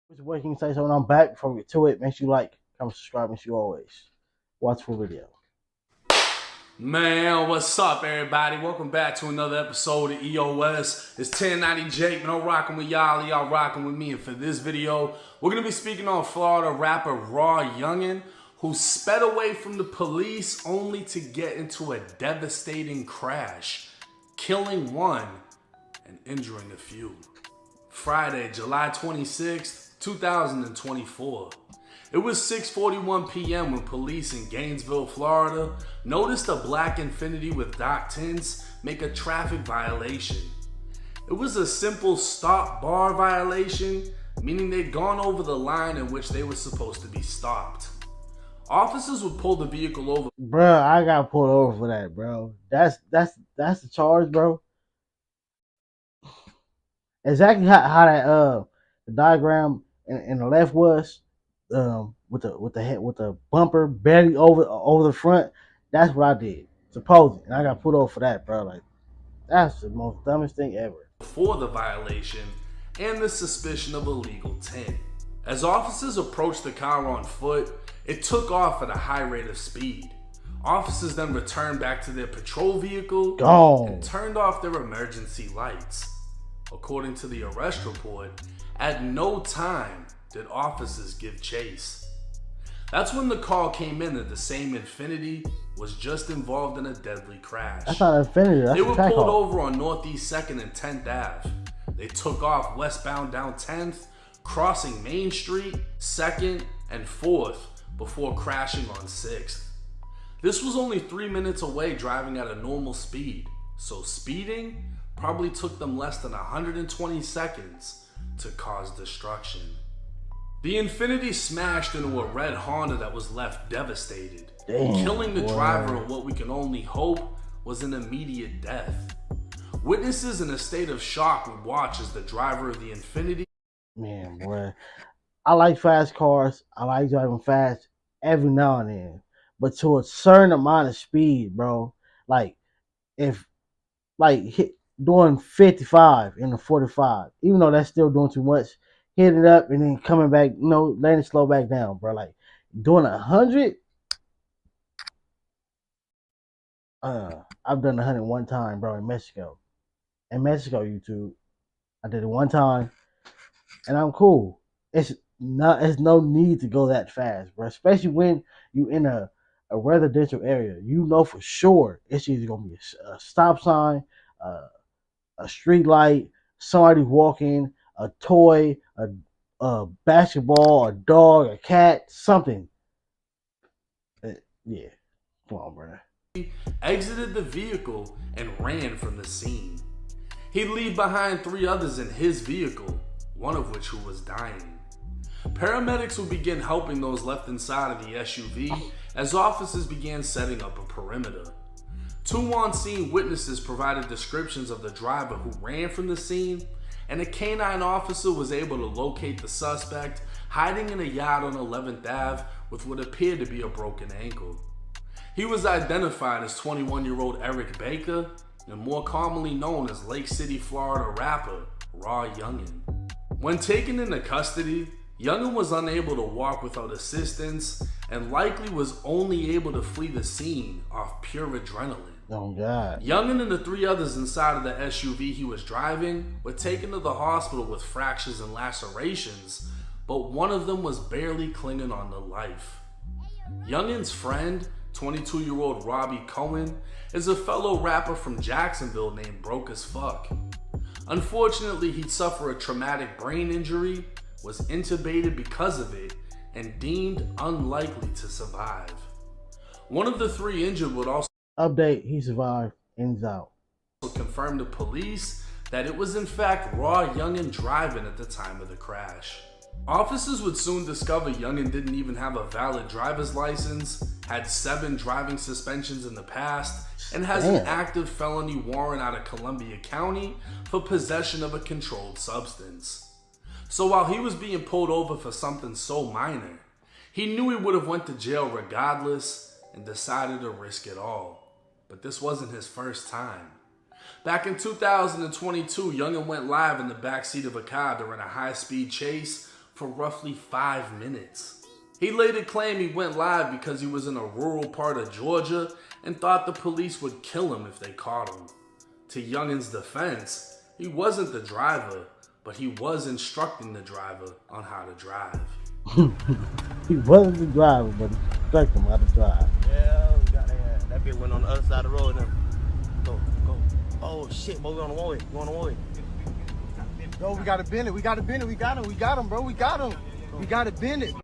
Which boy can you say so? When I'm back before we get to it, make sure you like, comment, subscribe, and you always watch full video. Man, what's up, everybody? Welcome back to another episode of EOS. It's 1090 Jake, and I'm rocking with y'all. Y'all rocking with me. And for this video, we're going to be speaking on Florida rapper Raw Youngin, who sped away from the police only to get into a devastating crash, killing one and injuring a few. Friday, July 26th, 2024. It was 6:41 p.m. when police in Gainesville, Florida noticed a black Infiniti with dock tints make a traffic violation. It was a simple stop bar violation, meaning they'd gone over the line in which they were supposed to be stopped. Officers would pull the vehicle over. Bro, I got pulled over for that, bro. That's the charge, bro. Exactly how that the diagram in the left was with the bumper barely over the front. That's what I did, supposedly, and I got pulled over for that, bro. Like that's the most dumbest thing ever. For the violation and the suspicion of illegal tint. As officers approached the car on foot, it took off at a high rate of speed. Officers then returned back to their patrol vehicle and turned off their emergency lights. According to the arrest report, at no time did officers give chase. That's when the call came in that the same Infiniti was just involved in a deadly crash. That's not Infiniti. That's they were pulled over on Northeast 2nd and 10th Ave. They took off westbound down 10th, crossing Main Street, 2nd, and 4th before crashing on 6th. This was only 3 minutes away driving at a normal speed, so speeding probably took them less than 120 seconds to cause destruction. The Infiniti smashed into a red Honda that was left devastated, killing the driver in what we can only hope was an immediate death. Witnesses in a state of shock would watch as the driver of the Infiniti. Man, boy, I like fast cars. I like driving fast every now and then, but to a certain amount of speed, bro. Like if doing 55 in the 45, even though that's still doing too much, hit it up and then coming back, letting it slow back down, bro. Like doing 100. I've done 100 one time, bro, in Mexico. In Mexico, YouTube, I did it one time, and I'm cool. It's no need to go that fast, bro. Especially when you in a residential area, you know for sure it's either gonna be a stop sign, a street light, somebody walking, a toy, a basketball, a dog, a cat, something. Yeah, come on, bro. Exited the vehicle and ran from the scene. He'd leave behind 3 others in his vehicle, one of which was dying. Paramedics would begin helping those left inside of the SUV as officers began setting up a perimeter. 2 on-scene witnesses provided descriptions of the driver who ran from the scene, and a canine officer was able to locate the suspect hiding in a yard on 11th Ave with what appeared to be a broken ankle. He was identified as 21-year-old Eric Baker, and more commonly known as Lake City, Florida rapper Raw Youngin. When taken into custody, Youngin was unable to walk without assistance and likely was only able to flee the scene off pure adrenaline. Oh God. Youngin and the 3 others inside of the SUV he was driving were taken to the hospital with fractures and lacerations, but one of them was barely clinging on to life. Youngin's friend, 22-year-old Robbie Cohen, is a fellow rapper from Jacksonville named Broke as Fuck. Unfortunately, he'd suffer a traumatic brain injury, was intubated because of it, and deemed unlikely to survive. One of the 3 injured would also update, he survived, ends out. confirm to police that it was in fact Raw Youngin driving at the time of the crash. Officers would soon discover Youngin didn't even have a valid driver's license, had 7 driving suspensions in the past, and has an active felony warrant out of Columbia County for possession of a controlled substance. So while he was being pulled over for something so minor, he knew he would have went to jail regardless and decided to risk it all. But this wasn't his first time. Back in 2022, Youngin went live in the backseat of a car during a high-speed chase for roughly 5 minutes. He later claimed he went live because he was in a rural part of Georgia and thought the police would kill him if they caught him. To Youngin's defense, he wasn't the driver, but he was instructing the driver on how to drive. He wasn't the driver, but he instructed him how to drive. Yeah, we got that bitch went on the other side of the road now. Go. Oh shit, boy, we on the one way. We on the one way. Bro, we gotta bend it. We gotta bend it. We got him, bro. We got him. We gotta bend it.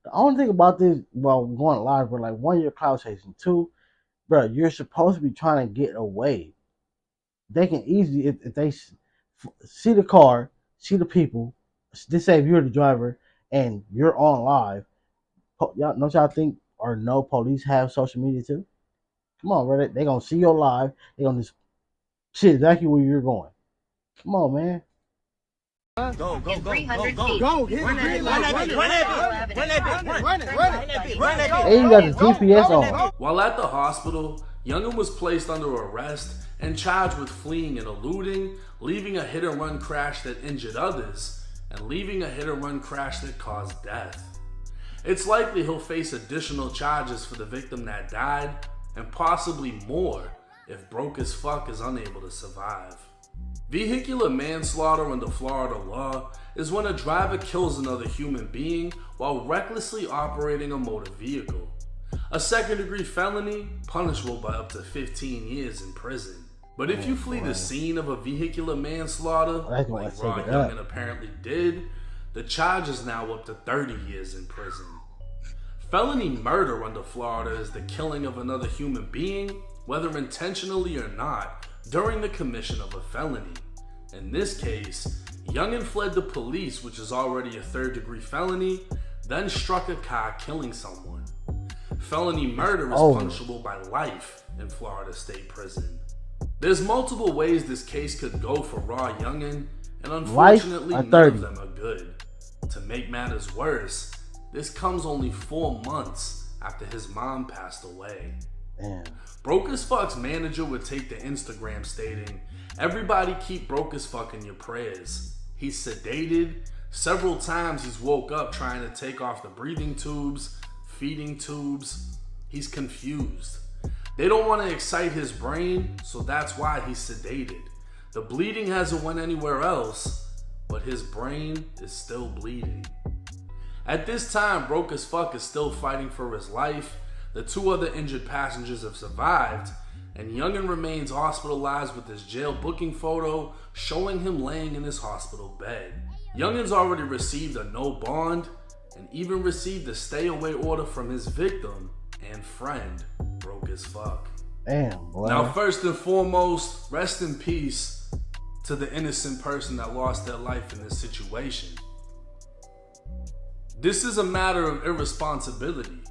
The only thing about this, well, going live, bro, like, one, you're cloud chasing. Two, bro, you're supposed to be trying to get away. They can easily, if they see the car, see the people, just say if you're the driver and you're on live, y'all, don't y'all think or no police have social media too? Come on, bro. They gonna see your live. They gonna just see exactly where you're going. Come on, man. Go. Go. Hit Run that bitch. And you got the GPS on. While at the hospital, Youngin was placed under arrest and charged with fleeing and eluding, leaving a hit-and-run crash that injured others, and leaving a hit-and-run crash that caused death. It's likely he'll face additional charges for the victim that died, and possibly more if Broke as Fuck is unable to survive. Vehicular manslaughter under Florida law is when a driver kills another human being while recklessly operating a motor vehicle. A second-degree felony, punishable by up to 15 years in prison. But if you flee the scene of a vehicular manslaughter, like Raw Youngin apparently did, the charge is now up to 30 years in prison. Felony murder under Florida is the killing of another human being, whether intentionally or not, during the commission of a felony. In this case, Youngin fled the police, which is already a third-degree felony, then struck a car, killing someone. Felony murder is punishable by life in Florida State Prison. There's multiple ways this case could go for Raw Youngin, and unfortunately none of them are good. To make matters worse, this comes only 4 months after his mom passed away. Damn. Broke as Fuck's manager would take to Instagram stating, "Everybody keep Broke as Fuck in your prayers. He's sedated. Several times he's woke up trying to take off the breathing tubes, feeding tubes. He's confused. They don't want to excite his brain, so that's why he's sedated. The bleeding hasn't went anywhere else, but his brain is still bleeding." At this time, Broke as Fuck is still fighting for his life. The 2 other injured passengers have survived, and Youngin remains hospitalized with his jail booking photo showing him laying in his hospital bed. Youngin's already received a no bond and even received a stay away order from his victim and friend, Broke as Fuck. Damn, boy. Now, first and foremost, rest in peace to the innocent person that lost their life in this situation. This is a matter of irresponsibility.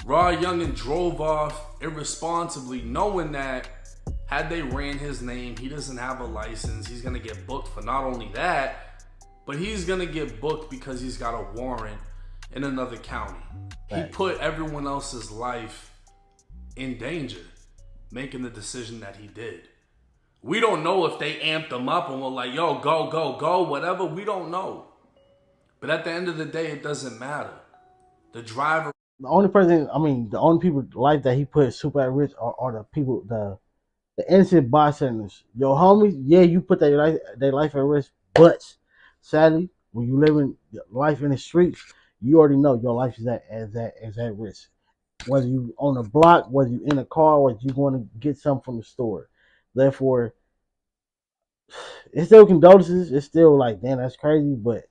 Raw Youngin drove off irresponsibly, knowing that had they ran his name, he doesn't have a license. He's gonna get booked for not only that, but he's gonna get booked because he's got a warrant in another county. He put everyone else's life in danger, making the decision that he did. We don't know if they amped him up and were like, "Yo, go, whatever." We don't know. But at the end of the day, it doesn't matter. The driver. The only people's life that he put super at risk are the people, the innocent bystanders. Your homies, yeah, you put their life at risk, but sadly, when you live in life in the streets, you already know your life is at risk. Whether you on a block, whether you in a car, whether you going to get something from the store. Therefore, it's still condolences. It's still like, damn, that's crazy, but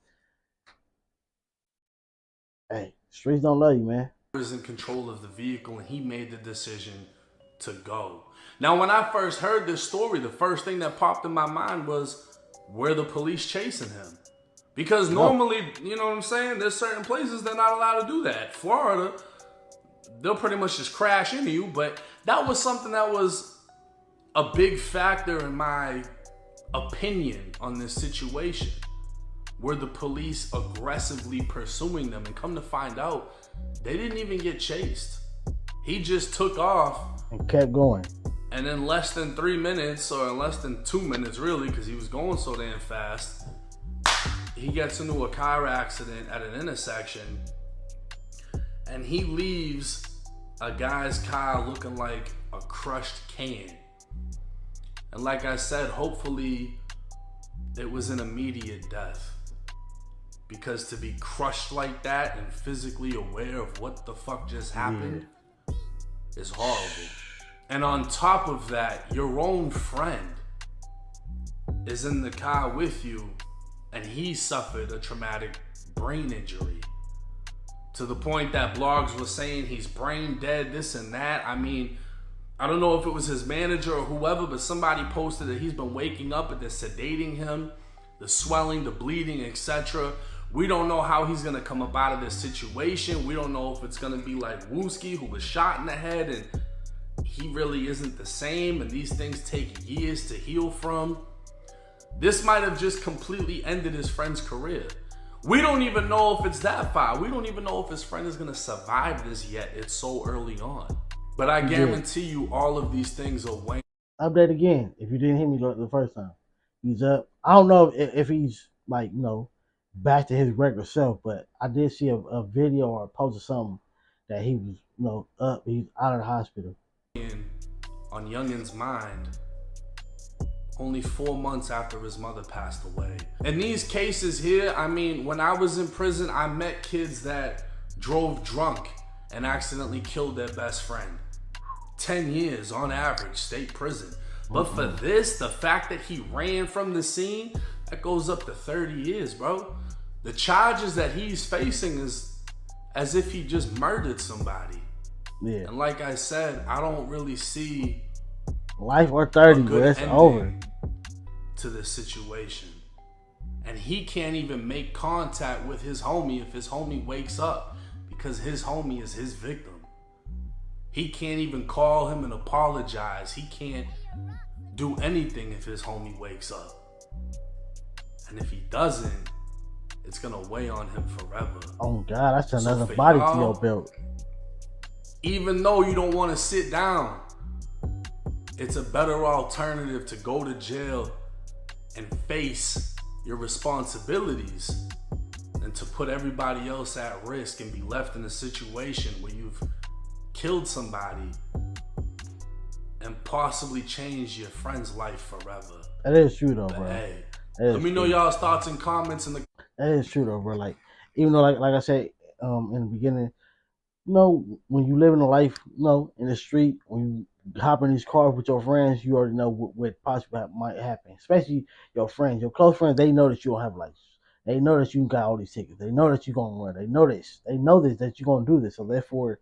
hey, streets don't love you, man. Was in control of the vehicle and he made the decision to go. Now, when I first heard this story, the first thing that popped in my mind was, were the police chasing him? Because normally, you know what I'm saying, there's certain places they're not allowed to do that. Florida, they'll pretty much just crash into you, but that was something that was a big factor in my opinion on this situation. Were the police aggressively pursuing them? And come to find out, they didn't even get chased. He just took off and kept going. And in less than 3 minutes, or in less than 2 minutes really, because he was going so damn fast, he gets into a car accident at an intersection, and he leaves a guy's car looking like a crushed can. And like I said, hopefully it was an immediate death. Because to be crushed like that and physically aware of what the fuck just happened is horrible. And on top of that, your own friend is in the car with you and he suffered a traumatic brain injury. To the point that blogs were saying he's brain dead, this and that. I mean, I don't know if it was his manager or whoever, but somebody posted that he's been waking up and they're sedating him, the swelling, the bleeding, etc. We don't know how he's gonna come up out of this situation. We don't know if it's gonna be like Wooski, who was shot in the head and he really isn't the same, and these things take years to heal from. This might have just completely ended his friend's career. We don't even know if it's that far. We don't even know if his friend is gonna survive this yet. It's so early on. But I guarantee you all of these things are way. Update again. If you didn't hear me the first time, he's up. I don't know if he's like, back to his regular self, but I did see a video or a post or something that he was, up. He's out of the hospital. On Youngin's mind, only 4 months after his mother passed away. In these cases here, I mean, when I was in prison, I met kids that drove drunk and accidentally killed their best friend. 10 years on average, state prison. But for this, the fact that he ran from the scene, that goes up to 30 years, bro. The charges that he's facing is as if he just murdered somebody. Yeah. And like I said, I don't really see life or 30, but it's over to this situation. And he can't even make contact with his homie if his homie wakes up, because his homie is his victim. He can't even call him and apologize. He can't do anything if his homie wakes up. And if he doesn't, it's gonna weigh on him forever. Oh God, that's another body to your belt. Even though you don't want to sit down, it's a better alternative to go to jail and face your responsibilities than to put everybody else at risk and be left in a situation where you've killed somebody and possibly changed your friend's life forever. That is true though, bro. Hey, let me know y'all's thoughts and comments in the. That is true though, bro. Like, even though, like I said in the beginning, when you live in a life, in the street, when you hop in these cars with your friends, you already know what possibly might happen. Especially your friends, your close friends. They know that you don't have life. They know that you got all these tickets. They know that you're gonna run. They know this. They know this, that you're gonna do this. So therefore,